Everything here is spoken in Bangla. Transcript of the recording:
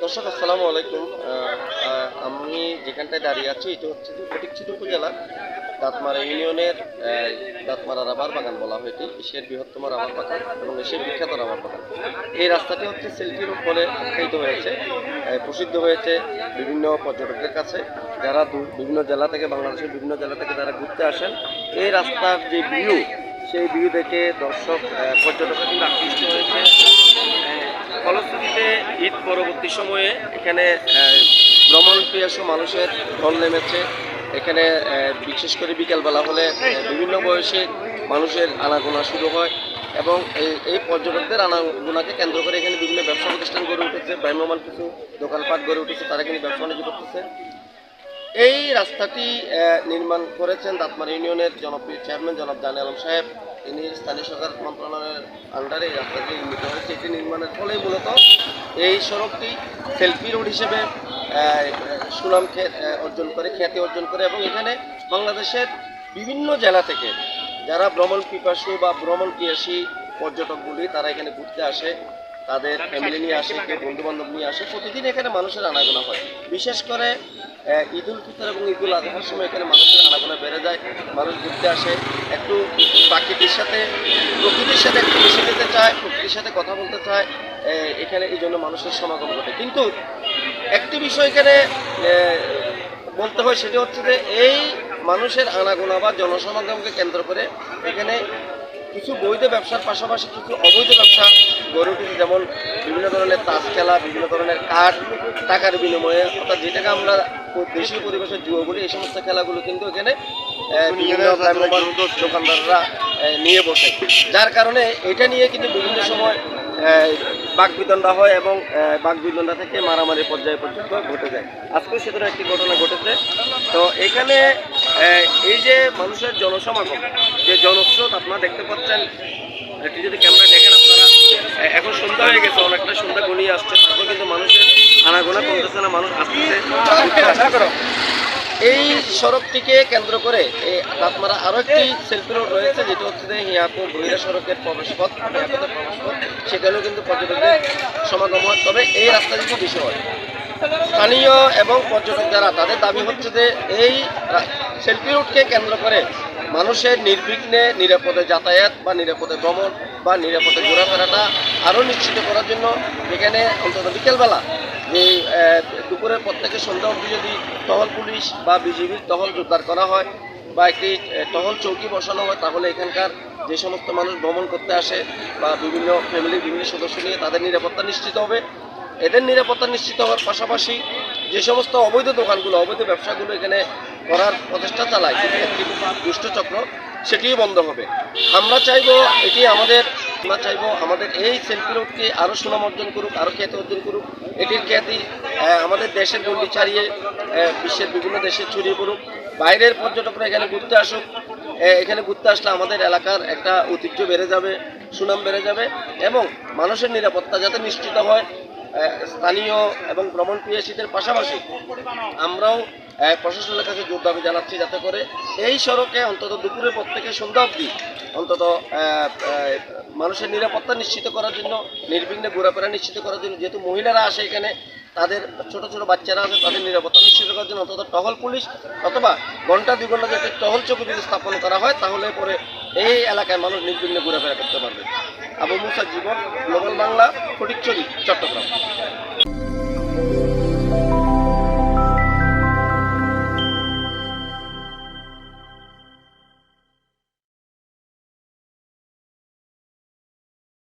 দর্শক আসসালামু আলাইকুম। আমি যেখানটায় দাঁড়িয়ে আছি এটা হচ্ছে যে ফটিকছড়ি উপজেলার দাঁতমারা ইউনিয়নের দাঁতমারা রাবার বাগান বলা হয়। এটি এশিয়ার বৃহত্তম রাবার বাগান এবং এশিয়ার বিখ্যাত রাবার বাগান। এই রাস্তাটি হচ্ছে সিল্কি রোড বলে আখ্যায়িত হয়েছে, প্রসিদ্ধ হয়েছে বিভিন্ন পর্যটকদের কাছে, যারা বিভিন্ন জেলা থেকে, বাংলাদেশের বিভিন্ন জেলা থেকে যারা ঘুরতে আসেন। এই রাস্তার যে ভিউ, সেই ভিউ দেখে দর্শক পর্যটকরা কিন্তু আকৃষ্ট হয়েছে। ফলশ্রুতিতে ঈদ পরবর্তী সময়ে এখানে ভ্রমণ প্রিয়াসু মানুষের ঢল নেমেছে। এখানে বিশেষ করে বিকেলবেলা হলে বিভিন্ন বয়সে মানুষের আনাগোনা শুরু হয় এবং এই পর্যটকদের আনাগোনাকে কেন্দ্র করে এখানে বিভিন্ন ব্যবসা প্রতিষ্ঠান গড়ে উঠেছে, ভ্রাম্যমান কিছু দোকানপাট গড়ে উঠেছে, তারা কিন্তু ব্যবসা বাণিজ্য করতেছে। এই রাস্তাটি নির্মাণ করেছেন দাঁতমারা ইউনিয়নের জনপ্রিয় চেয়ারম্যান জনাব জানে আলম সাহেব। তিনি স্থানীয় সরকার মন্ত্রণালয়ের আন্ডারে এই রাস্তাটি নির্মিত হয়েছে। এটি নির্মাণের ফলে মূলত এই সড়কটি সেলফি রোড হিসেবে সুনাম অর্জন করে, খ্যাতি অর্জন করে এবং এখানে বাংলাদেশের বিভিন্ন জেলা থেকে যারা ভ্রমণ পিপাসু বা ভ্রমণ পিয়াসী পর্যটকগুলি তারা এখানে ঘুরতে আসে, তাদের ফ্যামিলি নিয়ে আসে, কেউ বন্ধুবান্ধব নিয়ে আসে। প্রতিদিন এখানে মানুষের আনাগোনা হয়। বিশেষ করে ঈদ উল ফিতর এবং ঈদ উল আজহার সময় এখানে মানুষের আনাগোনা বেড়ে যায়। মানুষ ঘুরতে আসে, একটু প্রকৃতির সাথে একটু মিশে যেতে চায়, প্রকৃতির সাথে কথা বলতে চায়। এখানে এই জন্য মানুষের সমাগম ঘটে। কিন্তু একটি বিষয় এখানে বলতে হয়, সেটি হচ্ছে যে এই মানুষের আনাগোনা বা জনসমাগমকে কেন্দ্র করে এখানে কিছু বৈধ ব্যবসার পাশাপাশি কিছু অবৈধ ব্যবসা গড়ে উঠেছে। যেমন বিভিন্ন ধরনের তাস খেলা, বিভিন্ন ধরনের কাঠ, টাকার বিনিময়ে, অর্থাৎ যেটাকে আমরা দেশীয় পরিবেশের জুয়া বলি, এই সমস্ত খেলাগুলো কিন্তু এখানে বিভিন্ন দোকানদাররা নিয়ে বসে, যার কারণে এটা নিয়ে কিন্তু বিভিন্ন সময় বাকবিতণ্ডা হয় এবং বাকবিতণ্ডা থেকে মারামারি পর্যায়ে পর্যন্ত ঘটে যায়। আজকেও সেটা একটি ঘটনা ঘটেছে। তো এখানে এই যে মানুষের জনসমাগম, যে জনস্রোত আপনারা দেখতে পাচ্ছেন, এটি যদি ক্যামেরা দেখেন আপনারা, এখন সন্ধ্যা হয়ে গেছে, অনেকটা সন্ধ্যা গড়িয়ে আসছে, তারপর কিন্তু মানুষের আনাগোনা কমতেছে না, মানুষ আসতেছে। এই সড়কটিকে কেন্দ্র করে দাঁতমারা আরও একটি সেলফি রোড রয়েছে, যেটা হচ্ছে যে হিয়াপুর বহিরা সড়কের প্রবেশপথ, হিয়াপুরের প্রবেশপথ, সেখানেও কিন্তু পর্যটকদের সমাগম হয়। তবে এই রাস্তা যদি বেশি হয়, স্থানীয় এবং পর্যটক যারা, তাদের দাবি হচ্ছে যে এই সেলফি রুটকে কেন্দ্র করে মানুষের নির্বিঘ্নে নিরাপদে যাতায়াত বা নিরাপদে ভ্রমণ বা নিরাপদে ঘোরাফেরাটা আরও নিশ্চিত করার জন্য এখানে অন্তত বিকেলবেলা যে দুপুরের পর থেকে সন্ধ্যা অবধি যদি টহল পুলিশ বা বিজিবির টহল জোরদার করা হয় বা একটি টহল চৌকি বসানো হয়, তাহলে এখানকার যে সমস্ত মানুষ ভ্রমণ করতে আসে বা বিভিন্ন ফ্যামিলির বিভিন্ন সদস্য নিয়ে, তাদের নিরাপত্তা নিশ্চিত হবে। এদের নিরাপত্তা নিশ্চিত হওয়ার পাশাপাশি যে সমস্ত অবৈধ দোকানগুলো, অবৈধ ব্যবসাগুলো এখানে করার প্রচেষ্টা চালায় একটি দুষ্টচক্র, সেটিও বন্ধ হবে। আমরা চাইবো আমাদের এই সেলফি রোডকে আরও সুনাম অর্জন করুক, আরও খ্যাতি অর্জন করুক। এটির খ্যাতি আমাদের দেশের গণ্ডি ছাড়িয়ে বিশ্বের বিভিন্ন দেশে ছড়িয়ে পড়ুক, বাইরের পর্যটকরা এখানে ঘুরতে আসুক। এখানে ঘুরতে আসলে আমাদের এলাকার একটা ঐতিহ্য বেড়ে যাবে, সুনাম বেড়ে যাবে এবং মানুষের নিরাপত্তা যাতে নিশ্চিত হয়। স্থানীয় এবং ভ্রমণ পিয়াসীদের পাশাপাশি আমরাও প্রশাসনের কাছে জোর দাবি জানাচ্ছি, যাতে করে এই সড়কে অন্তত দুপুরের পর থেকে সন্ধ্যা অবধি অন্তত মানুষের নিরাপত্তা নিশ্চিত করার জন্য, নির্বিঘ্নে ঘোরাফেরা নিশ্চিত করার জন্য, যেহেতু মহিলারা আসে এখানে, তাদের ছোট ছোট বাচ্চারা আছে, তাদের নিরাপত্তা নিশ্চিত করার জন্য অন্তত টহল পুলিশ অথবা ঘন্টা 2 ঘন্টা যদি টহল চৌকি যদি স্থাপন করা হয়, তাহলে পরে এই এলাকায় মানুষ নির্বিঘ্নে ঘোরাফেরা করতে পারবে। আবু মুসা জীবন, গ্লোবাল বাংলা, ফটিকছড়ি, চট্টগ্রাম।